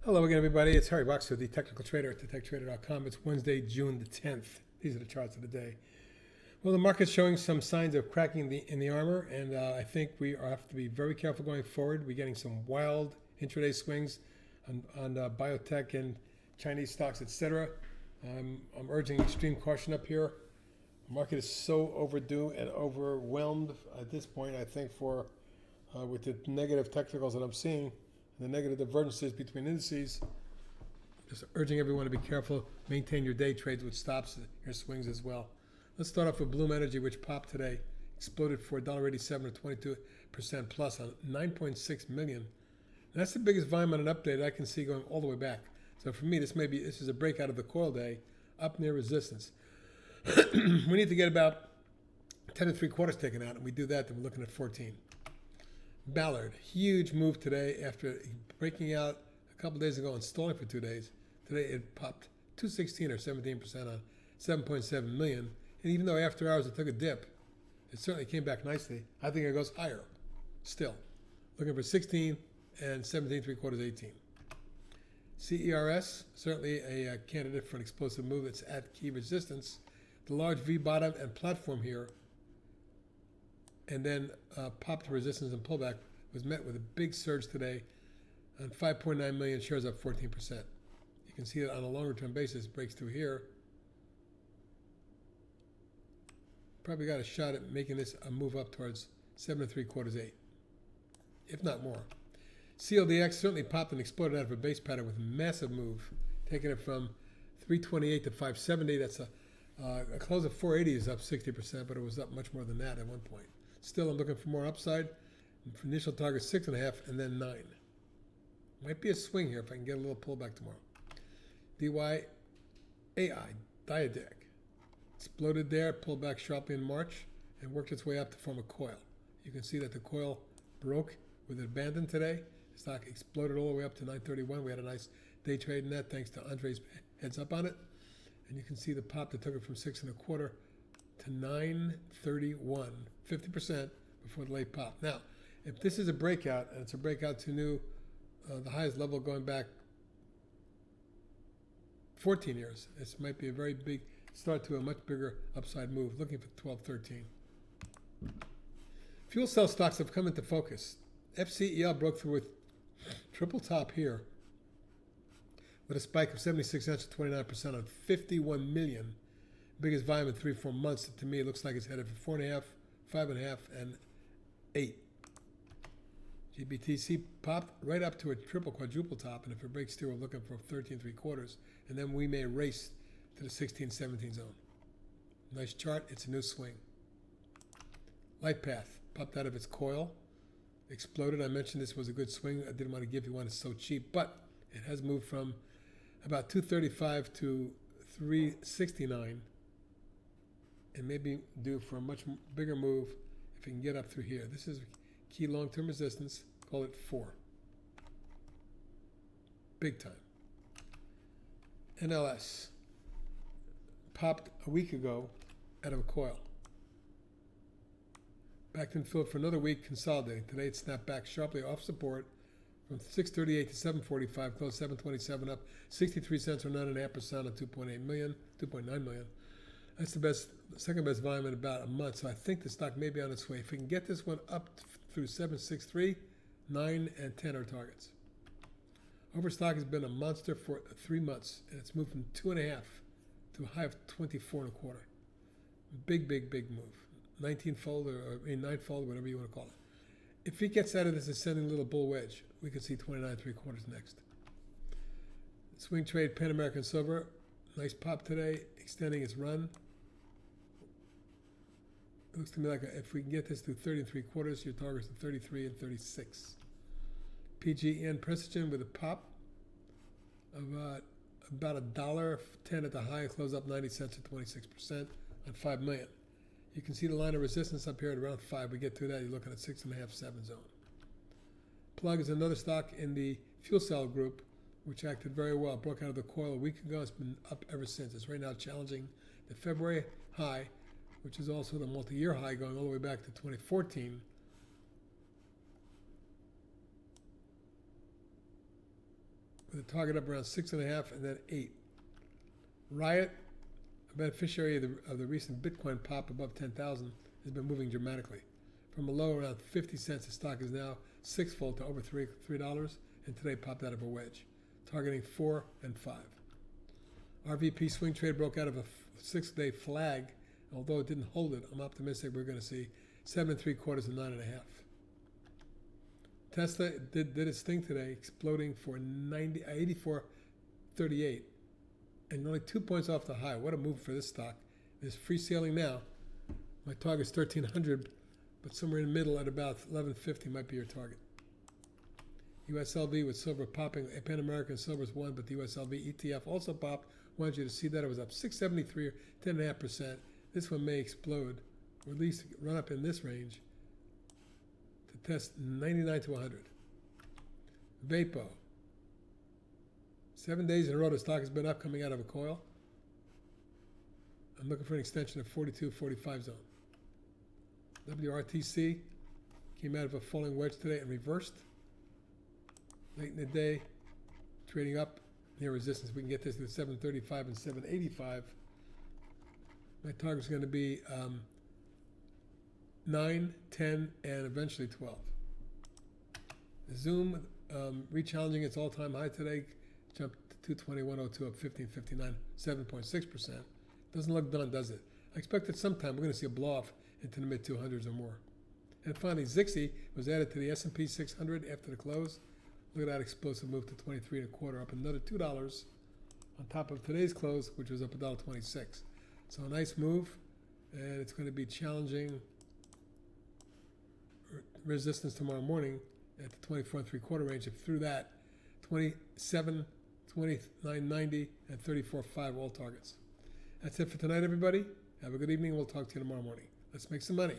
Hello again, everybody. It's Harry Boxer, the technical trader at detectrader.com. It's Wednesday, June the 10th. These are the charts of the day. Well, the market's showing some signs of cracking in the armor, and I think we have to be very careful going forward. We're getting some wild intraday swings on biotech and Chinese stocks, etc. I'm urging extreme caution up here. The market is so overdue and overwhelmed at this point, I think, with the negative technicals that I'm seeing. The negative divergences between indices, just urging everyone to be careful, maintain your day trades with stops, your swings as well. Let's start off with Bloom Energy, which popped today, exploded for $1.87 or 22% plus on 9.6 million. And that's the biggest volume on an update I can see going all the way back. So for me, this is a breakout of the coil day, up near resistance. We need to get about 10 3/4 taken out, and we do that, then we're looking at 14. Ballard, huge move today after breaking out a couple days ago and stalling for 2 days. Today it popped 216 or 17% on 7.7 million. And even though after hours it took a dip, it certainly came back nicely. I think it goes higher still. Looking for 16 and 17 3/4 18. CERS, certainly a candidate for an explosive move that's at key resistance. The large V bottom and platform here, and then popped to resistance and pullback, was met with a big surge today on 5.9 million shares, up 14%. You can see that on a longer term basis, breaks through here. Probably got a shot at making this a move up towards 7 3/4 8, if not more. CLDX certainly popped and exploded out of a base pattern with a massive move, taking it from 328 to 570. That's a close of 480 is up 60%, but it was up much more than that at one point. Still, I'm looking for more upside. For initial target 6.5 and then 9. Might be a swing here if I can get a little pullback tomorrow. DYAI, Dyadic, exploded there, pulled back sharply in March, and worked its way up to form a coil. You can see that the coil broke with abandon today. The stock exploded all the way up to 931. We had a nice day trade in that thanks to Andre's heads up on it. And you can see the pop that took it from 6 1/4 to 931, 50% before the late pop. Now, if this is a breakout, and it's a breakout to the highest level going back 14 years, this might be a very big start to a much bigger upside move, looking for 1213. Fuel cell stocks have come into focus. FCEL broke through with triple top here with a spike of 76 cents to 29% on 51 million. Biggest volume in 3-4 months. To me, it looks like it's headed for 4.5, 5.5, and 8. GBTC popped right up to a triple quadruple top, and if it breaks through, we're looking for 13 3/4, and then we may race to the 16, 17 zone. Nice chart. It's a new swing. Lightpath popped out of its coil, exploded. I mentioned this was a good swing. I didn't want to give you one. It's so cheap, but it has moved from about 235 to 369. And maybe due for a much bigger move if we can get up through here. This is key long-term resistance. Call it 4. Big time. NLS popped a week ago out of a coil. Backed and filled for another week, consolidating. Today it snapped back sharply off support from 638 to 745, closed 727 up 63 cents or 9.5% on 2.9 million. That's the second best volume in about a month. So I think the stock may be on its way. If we can get this one up through 763, 9 and 10 are targets. Overstock has been a monster for 3 months, and it's moved from 2.5 to a high of 24 1/4. Big move. 9-fold, whatever you want to call it. If it gets out of this ascending little bull wedge, we could see 29 3/4 next. Swing trade, Pan American Silver, nice pop today, extending its run. It looks to me like if we can get this to 30 3/4, your target's to 33 and 36. PGN Precision with a pop of about $1.10 at the high, close up 90 cents at 26% on 5 million. You can see the line of resistance up here at around 5. We get to that, you're looking at 6.5, 7 zone. Plug is another stock in the fuel cell group, which acted very well. Broke out of the coil a week ago. It's been up ever since. It's right now challenging the February high, which is also the multi-year high going all the way back to 2014. with a target up around 6.5 and then 8. Riot, a beneficiary of the recent Bitcoin pop above 10,000, has been moving dramatically. From a low around 50 cents, the stock is now sixfold to over $3, and today popped out of a wedge, targeting 4 and 5. RVP swing trade broke out of a 6-day flag. Although it didn't hold it, I'm optimistic we're going to see 7 3/4 and 9.5. Tesla did its thing today, exploding for 84.38, and only 2 points off the high. What a move for this stock. It's free sailing now. My target's 1,300, but somewhere in the middle at about 11.50 might be your target. USLV with silver popping. Pan American Silver's won, but the USLV ETF also popped. Wanted you to see that it was up 673 or 10.5%. This one may explode, or at least run up in this range to test 99 to 100. Vapo. 7 days in a row, the stock has been up coming out of a coil. I'm looking for an extension of 42.45 zone. WRTC came out of a falling wedge today and reversed. Late in the day, trading up near resistance. We can get this to 735 and 785. My target is going to be 9, 10, and eventually 12. Zoom re-challenging its all-time high today, jumped to 221.02, up 15.59, 7.6%. Doesn't look done, does it? I expect that sometime we're going to see a blow-off into the mid-200s or more. And finally, Zixi was added to the S&P 600 after the close. Look at that explosive move to 23.25, up another $2 on top of today's close, which was up $1.26. So a nice move, and it's going to be challenging resistance tomorrow morning at the 24.75 range. If through that, 27, 29.90, and 34.5 all targets. That's it for tonight, everybody. Have a good evening. We'll talk to you tomorrow morning. Let's make some money.